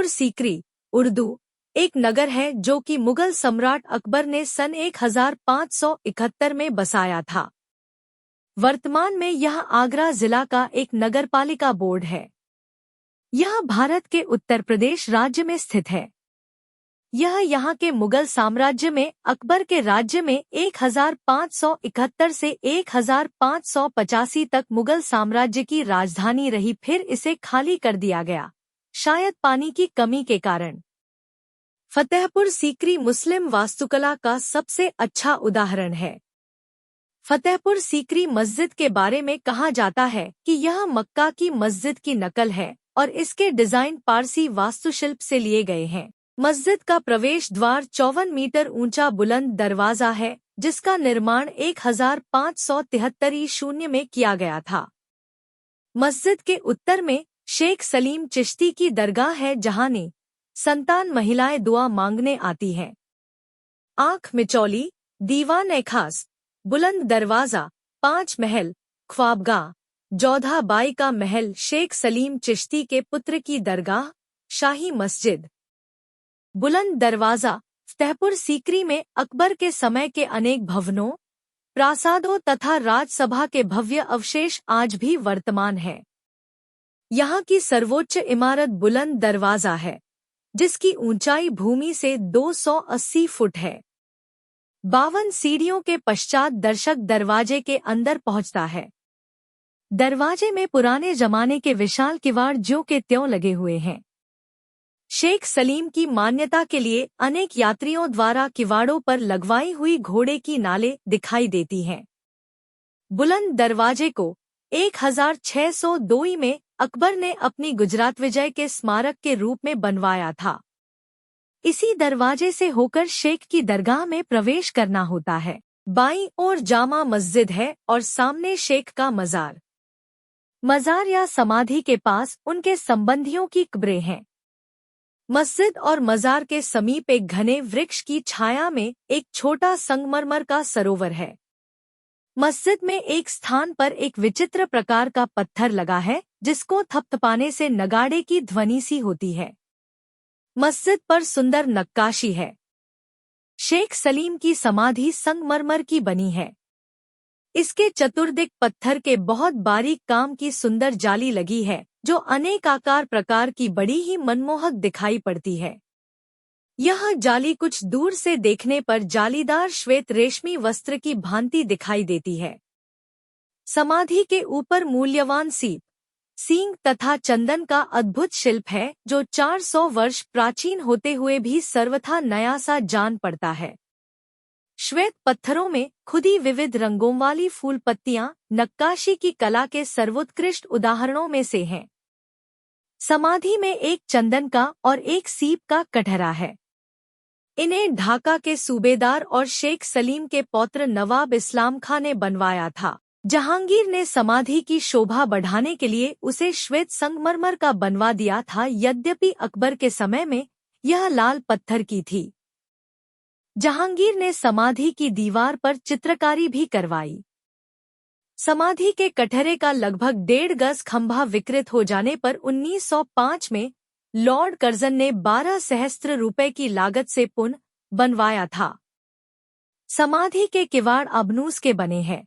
फतेहपुर सीकरी, उर्दू, एक नगर है जो कि मुगल सम्राट अकबर ने सन 1571 में बसाया था। वर्तमान में यह आगरा जिला का एक नगरपालिका बोर्ड है। यह भारत के उत्तर प्रदेश राज्य में स्थित है। यह यहाँ के मुगल साम्राज्य में अकबर के राज्य में 1571 से 1585 तक मुगल साम्राज्य की राजधानी रही, फिर इसे खाली कर दिया गया, शायद पानी की कमी के कारण। फतेहपुर सीकरी मुस्लिम वास्तुकला का सबसे अच्छा उदाहरण है। फतेहपुर सीकरी मस्जिद के बारे में कहा जाता है कि यह मक्का की मस्जिद की नकल है और इसके डिजाइन पारसी वास्तुशिल्प से लिए गए हैं। मस्जिद का प्रवेश द्वार 54 मीटर ऊंचा बुलंद दरवाजा है, जिसका निर्माण 1573 ईस्वी में किया गया था। मस्जिद के उत्तर में शेख सलीम चिश्ती की दरगाह है, जहां ने संतान महिलाएं दुआ मांगने आती हैं। आंख मिचौली, दीवान ए खास, बुलंद दरवाजा, 5 महल, ख्वाबगाह, जोधा बाई का महल, शेख सलीम चिश्ती के पुत्र की दरगाह, शाही मस्जिद। बुलंद दरवाजा फतेहपुर सीकरी में अकबर के समय के अनेक भवनों, प्रासादों तथा राजसभा के भव्य अवशेष आज भी वर्तमान है। यहाँ की सर्वोच्च इमारत बुलंद दरवाजा है, जिसकी ऊंचाई भूमि से 280 फुट है। 52 सीढ़ियों के पश्चात दर्शक दरवाजे के अंदर पहुंचता है। दरवाजे में पुराने जमाने के विशाल किवाड़ ज्यों के त्यों लगे हुए हैं। शेख सलीम की मान्यता के लिए अनेक यात्रियों द्वारा किवाड़ों पर लगवाई हुई घोड़े की नालें दिखाई देती हैं। बुलंद दरवाजे को 1602 में अकबर ने अपनी गुजरात विजय के स्मारक के रूप में बनवाया था। इसी दरवाजे से होकर शेख की दरगाह में प्रवेश करना होता है। बाईं ओर जामा मस्जिद है और सामने शेख का मजार। मजार या समाधि के पास उनके संबंधियों की कब्रें हैं। मस्जिद और मजार के समीप एक घने वृक्ष की छाया में एक छोटा संगमरमर का सरोवर है। मस्जिद में एक स्थान पर एक विचित्र प्रकार का पत्थर लगा है, जिसको थपथपाने से नगाड़े की ध्वनि सी होती है। मस्जिद पर सुंदर नक्काशी है। शेख सलीम की समाधि संगमरमर की बनी है। इसके चतुर्दिक पत्थर के बहुत बारीक काम की सुंदर जाली लगी है, जो अनेक आकार प्रकार की बड़ी ही मनमोहक दिखाई पड़ती है। यह जाली कुछ दूर से देखने पर जालीदार श्वेत रेशमी वस्त्र की भांति दिखाई देती है। समाधि के ऊपर मूल्यवान सीप, सींग तथा चंदन का अद्भुत शिल्प है, जो 400 वर्ष प्राचीन होते हुए भी सर्वथा नया सा जान पड़ता है। श्वेत पत्थरों में खुदी विविध रंगों वाली फूल पत्तियां नक्काशी की कला के सर्वोत्कृष्ट उदाहरणों में से हैं। समाधि में एक चंदन का और एक सीप का कटहरा है। इन्हें ढाका के सूबेदार और शेख सलीम के पौत्र नवाब इस्लाम खां ने बनवाया था। जहांगीर ने समाधि की शोभा बढ़ाने के लिए उसे श्वेत संगमरमर का बनवा दिया था, यद्यपि अकबर के समय में यह लाल पत्थर की थी। जहांगीर ने समाधि की दीवार पर चित्रकारी भी करवाई। समाधि के कटहरे का लगभग 1.5 गज खंभा विकृत हो जाने पर 1905 में लॉर्ड कर्जन ने 12 सहस्त्र रुपए की लागत से पुनः बनवाया था। समाधि के किवाड़ अबनूस के बने हैं।